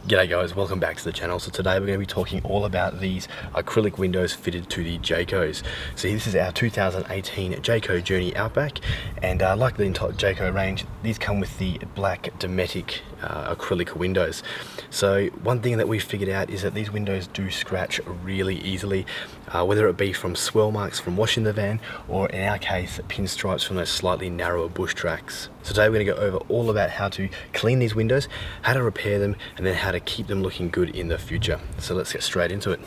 G'day guys, welcome back to the channel. So today we're going to be talking all about these acrylic windows fitted to the Jaycos. So this is our 2018 Jayco Journey Outback, and like the entire Jayco range, these come with the black Dometic acrylic windows. So one thing that we figured out is that these windows do scratch really easily, whether it be from swirl marks from washing the van, or in our case, pinstripes from those slightly narrower bush tracks. So today we're going to go over all about how to clean these windows, how to repair them, and then how to keep them looking good in the future. So let's get straight into it.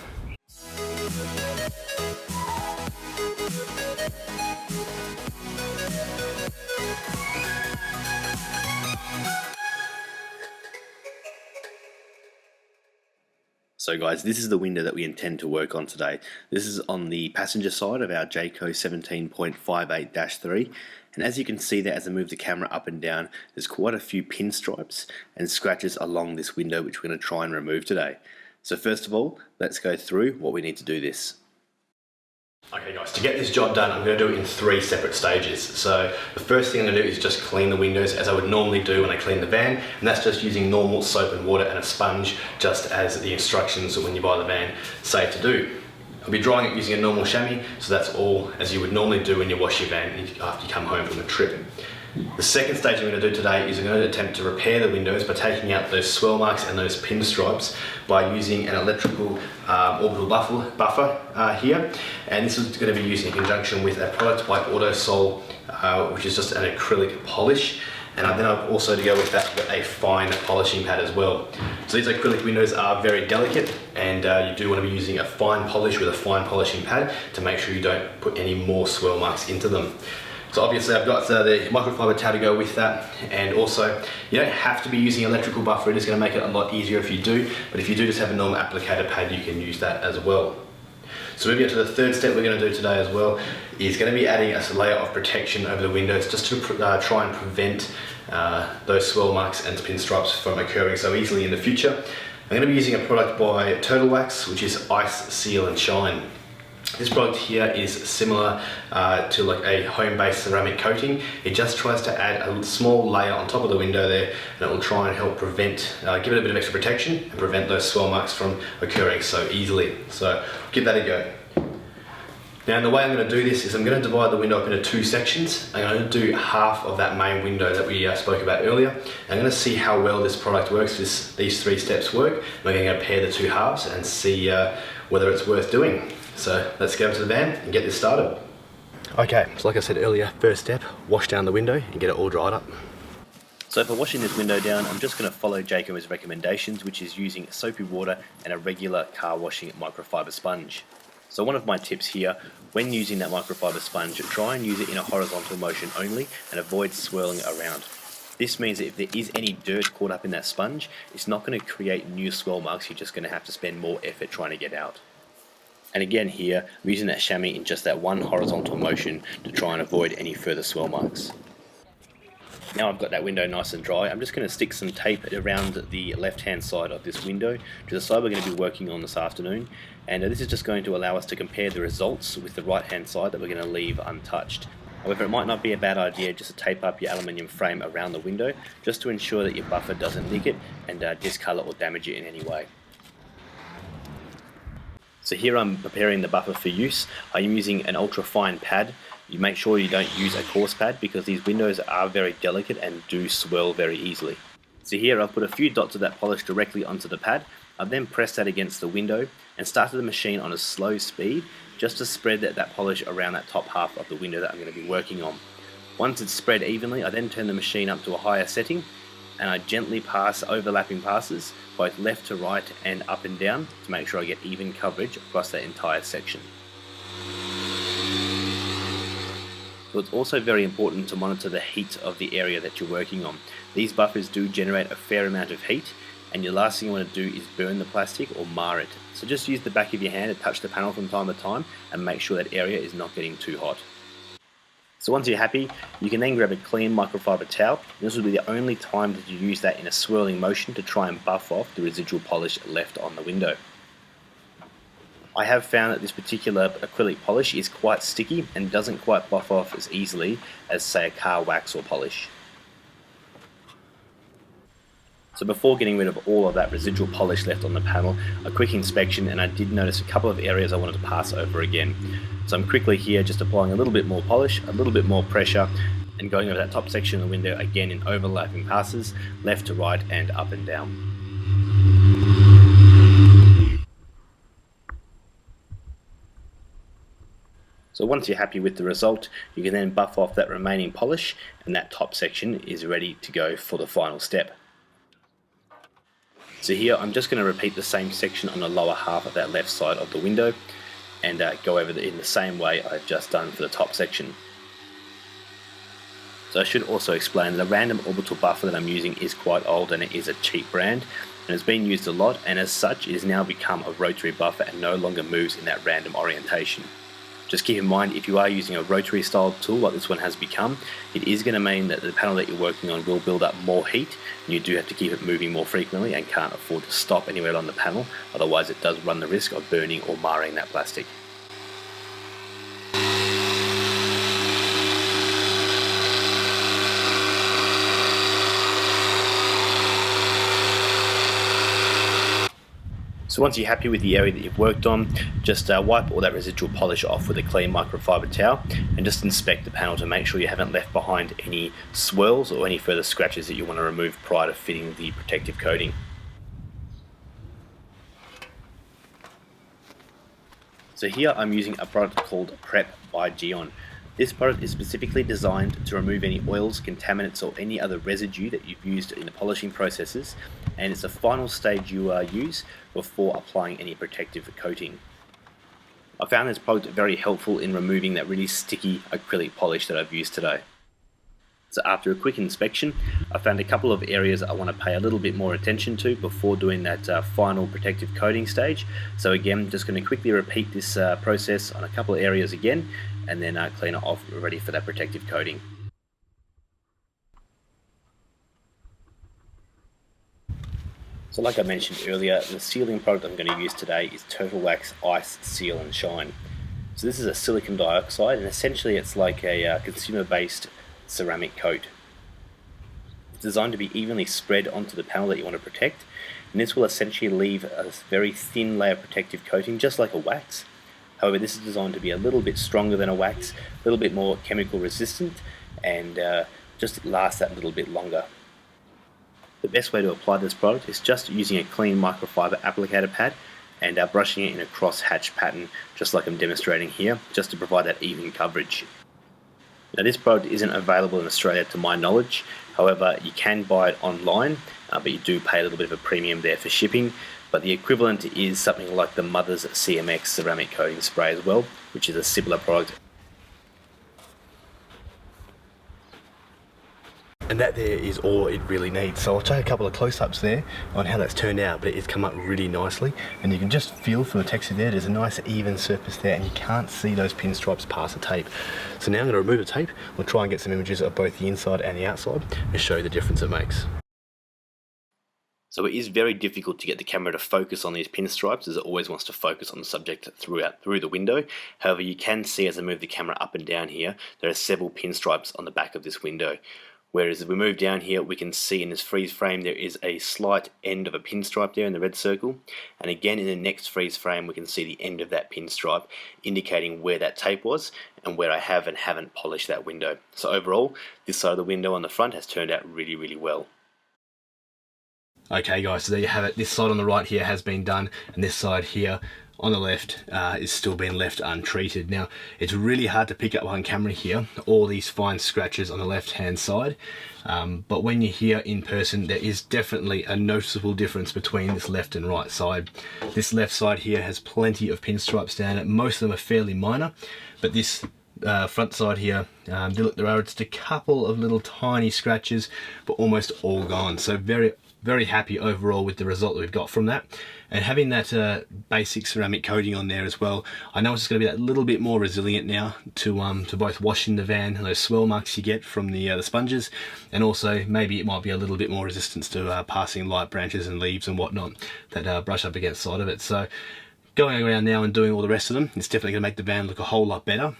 So guys, this is the window that we intend to work on today. This is on the passenger side of our Jayco 17.58-3, and as you can see there, as I move the camera up and down, there's quite a few pinstripes and scratches along this window which we're going to try and remove today. So first of all, let's go through what we need to do this. Okay guys, to get this job done, I'm going to do it in 3 separate stages. So the first thing I'm going to do is just clean the windows as I would normally do when I clean the van, and that's just using normal soap and water and a sponge, just as the instructions when you buy the van say to do. I'll be drying it using a normal chamois, so that's all as you would normally do when you wash your van after you come home from a trip. The second stage I'm going to do today is I'm going to attempt to repair the windows by taking out those swirl marks and those pinstripes by using an electrical orbital buffer here, and this is going to be used in conjunction with a product by Autosol, which is just an acrylic polish, and then I've also to go with that a fine polishing pad as well. So these acrylic windows are very delicate, and you do want to be using a fine polish with a fine polishing pad to make sure you don't put any more swirl marks into them. So obviously I've got the microfiber towel to go with that, and also you don't have to be using electrical buffer. It is going to make it a lot easier if you do, but if you do just have a normal applicator pad, you can use that as well. So moving on to the third step we're going to do today as well is going to be adding a layer of protection over the windows just to try and prevent those swirl marks and pinstripes from occurring so easily in the future. I'm going to be using a product by Turtle Wax, which is Ice Seal and Shine. This product here is similar to like a home-based ceramic coating. It just tries to add a small layer on top of the window there, and it will try and help prevent, give it a bit of extra protection and prevent those swirl marks from occurring so easily. So give that a go. Now the way I'm going to do this is I'm going to divide the window up into 2 sections. I'm going to do half of that main window that we spoke about earlier. I'm going to see how well this product works, these 3 steps work. We're going to pair the 2 halves and see whether it's worth doing. So let's go to the van and get this started. Okay, so like I said earlier, first step, wash down the window and get it all dried up. So for washing this window down, I'm just going to follow Jayco's recommendations, which is using soapy water and a regular car washing microfiber sponge. So one of my tips here, when using that microfiber sponge, try and use it in a horizontal motion only and avoid swirling around. This means that if there is any dirt caught up in that sponge, it's not going to create new swirl marks. You're just going to have to spend more effort trying to get out. And again here, I'm using that chamois in just that one horizontal motion to try and avoid any further swirl marks. Now I've got that window nice and dry, I'm just going to stick some tape around the left hand side of this window to the side we're going to be working on this afternoon, and this is just going to allow us to compare the results with the right hand side that we're going to leave untouched. However, it might not be a bad idea just to tape up your aluminium frame around the window just to ensure that your buffer doesn't nick it and discolour or damage it in any way. So here I'm preparing the buffer for use. I'm using an ultra fine pad. You make sure you don't use a coarse pad because these windows are very delicate and do swirl very easily. So here I've put a few dots of that polish directly onto the pad. I've then pressed that against the window and started the machine on a slow speed just to spread that polish around that top half of the window that I'm going to be working on. Once it's spread evenly, I then turn the machine up to a higher setting and I gently pass overlapping passes both left to right and up and down to make sure I get even coverage across that entire section. So it's also very important to monitor the heat of the area that you're working on. These buffers do generate a fair amount of heat, and the last thing you want to do is burn the plastic or mar it. So just use the back of your hand to touch the panel from time to time and make sure that area is not getting too hot. So once you're happy, you can then grab a clean microfiber towel. This will be the only time that you use that in a swirling motion to try and buff off the residual polish left on the window. I have found that this particular acrylic polish is quite sticky and doesn't quite buff off as easily as say a car wax or polish. So before getting rid of all of that residual polish left on the panel, a quick inspection, and I did notice a couple of areas I wanted to pass over again. So I'm quickly here just applying a little bit more polish, a little bit more pressure, and going over that top section of the window again in overlapping passes, left to right and up and down. So once you're happy with the result, you can then buff off that remaining polish, and that top section is ready to go for the final step. So here I'm just going to repeat the same section on the lower half of that left side of the window and go over in the same way I've just done for the top section. So I should also explain the Random Orbital buffer that I'm using is quite old, and it is a cheap brand and it's been used a lot, and as such it has now become a rotary buffer and no longer moves in that random orientation. Just keep in mind, if you are using a rotary style tool like this one has become, it is going to mean that the panel that you're working on will build up more heat, and you do have to keep it moving more frequently and can't afford to stop anywhere on the panel, otherwise it does run the risk of burning or marring that plastic. So once you're happy with the area that you've worked on, just wipe all that residual polish off with a clean microfiber towel and just inspect the panel to make sure you haven't left behind any swirls or any further scratches that you want to remove prior to fitting the protective coating. So here I'm using a product called Prep by Geon. This product is specifically designed to remove any oils, contaminants or any other residue that you've used in the polishing processes, and it's the final stage you use before applying any protective coating. I found this product very helpful in removing that really sticky acrylic polish that I've used today. So after a quick inspection, I found a couple of areas I want to pay a little bit more attention to before doing that final protective coating stage. So again, just going to quickly repeat this process on a couple of areas again, and then clean it off, ready for that protective coating. So like I mentioned earlier, the sealing product I'm going to use today is Turtle Wax Ice Seal and Shine. So this is a silicon dioxide, and essentially it's like a consumer-based ceramic coat. It's designed to be evenly spread onto the panel that you want to protect, and this will essentially leave a very thin layer of protective coating, just like a wax. However, this is designed to be a little bit stronger than a wax, a little bit more chemical resistant, and just last that little bit longer. The best way to apply this product is just using a clean microfiber applicator pad and brushing it in a cross-hatch pattern, just like I'm demonstrating here, just to provide that even coverage. Now this product isn't available in Australia to my knowledge, however you can buy it online, but you do pay a little bit of a premium there for shipping, but the equivalent is something like the Mother's CMX ceramic coating spray as well, which is a similar product. And that there is all it really needs. So I'll take a couple of close-ups there on how that's turned out, but it's come up really nicely, and you can just feel from the texture there, there's a nice even surface there, and you can't see those pinstripes past the tape. So now I'm going to remove the tape, we'll try and get some images of both the inside and the outside and show you the difference it makes. So it is very difficult to get the camera to focus on these pinstripes, as it always wants to focus on the subject through the window. However, you can see as I move the camera up and down here, there are several pinstripes on the back of this window. Whereas if we move down here, we can see in this freeze frame there is a slight end of a pinstripe there in the red circle, and again in the next freeze frame we can see the end of that pinstripe, indicating where that tape was and where I have and haven't polished that window. So overall, this side of the window on the front has turned out really well. Okay guys, so there you have it. This side on the right here has been done, and this side here on the left is still being left untreated. Now, it's really hard to pick up on camera here, all these fine scratches on the left hand side, but when you're here in person, there is definitely a noticeable difference between this left and right side. This left side here has plenty of pinstripes down it. Most of them are fairly minor, but this front side here, look, there are just a couple of little tiny scratches, but almost all gone. So very happy overall with the result that we've got from that, and having that basic ceramic coating on there as well. I know it's just going to be that little bit more resilient now to both washing the van and those swirl marks you get from the sponges, and also maybe it might be a little bit more resistance to passing light branches and leaves and whatnot that brush up against the side of it. So going around now and doing all the rest of them, it's definitely going to make the van look a whole lot better.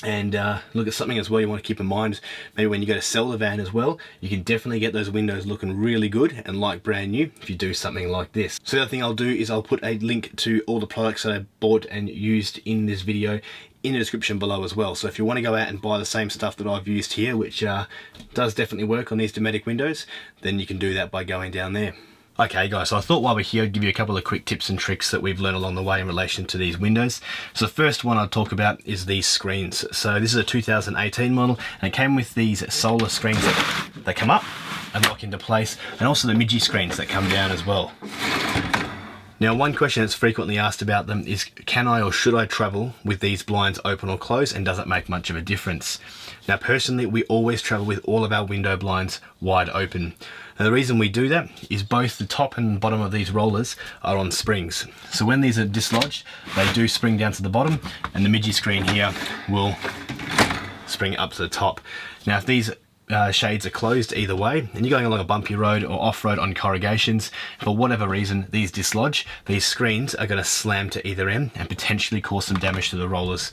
And look at something as well you want to keep in mind, maybe when you go to sell the van as well, you can definitely get those windows looking really good and like brand new if you do something like this. So the other thing I'll do is I'll put a link to all the products that I bought and used in this video in the description below as well. So if you want to go out and buy the same stuff that I've used here, which does definitely work on these Dometic windows, then you can do that by going down there. Okay guys, so I thought while we're here I'd give you a couple of quick tips and tricks that we've learned along the way in relation to these windows. So the first one I'll talk about is these screens. So this is a 2018 model and it came with these solar screens that come up and lock into place, and also the midgie screens that come down as well. Now one question that's frequently asked about them is, can I or should I travel with these blinds open or closed, and does it make much of a difference? Now personally, we always travel with all of our window blinds wide open. And the reason we do that is both the top and bottom of these rollers are on springs. So when these are dislodged, they do spring down to the bottom, and the midgie screen here will spring up to the top. Now if these shades are closed either way and you're going along a bumpy road or off-road on corrugations, for whatever reason these dislodge, these screens are going to slam to either end and potentially cause some damage to the rollers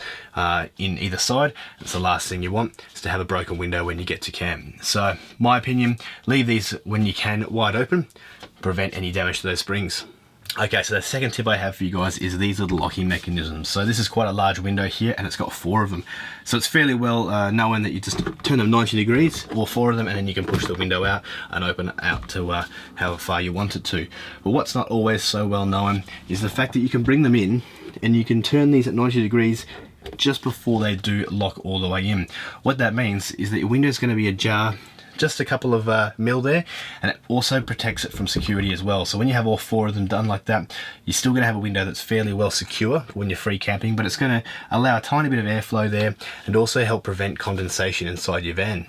in either side. It's the last thing you want, is to have a broken window when you get to camp. So my opinion, leave these when you can wide open, prevent any damage to those springs. Okay, so the second tip I have for you guys is these little locking mechanisms. So this is quite a large window here and it's got 4 of them. So it's fairly well known that you just turn them 90 degrees, all 4 of them, and then you can push the window out and open it out to however far you want it to. But what's not always so well known is the fact that you can bring them in and you can turn these at 90 degrees just before they do lock all the way in. What that means is that your window is going to be ajar just a couple of mil there, and it also protects it from security as well. So when you have all 4 of them done like that, you're still going to have a window that's fairly well secure when you're free camping, but it's going to allow a tiny bit of airflow there and also help prevent condensation inside your van.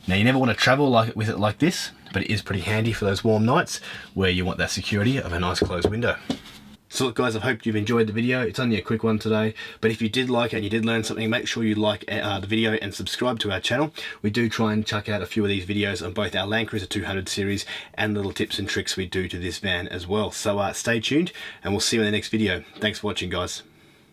Now you never want to travel with it like this, but it is pretty handy for those warm nights where you want that security of a nice closed window. So look guys, I hope you've enjoyed the video. It's only a quick one today, but if you did like it and you did learn something, make sure you like the video and subscribe to our channel. We do try and chuck out a few of these videos on both our Land Cruiser 200 series and little tips and tricks we do to this van as well. So stay tuned and we'll see you in the next video. Thanks for watching guys.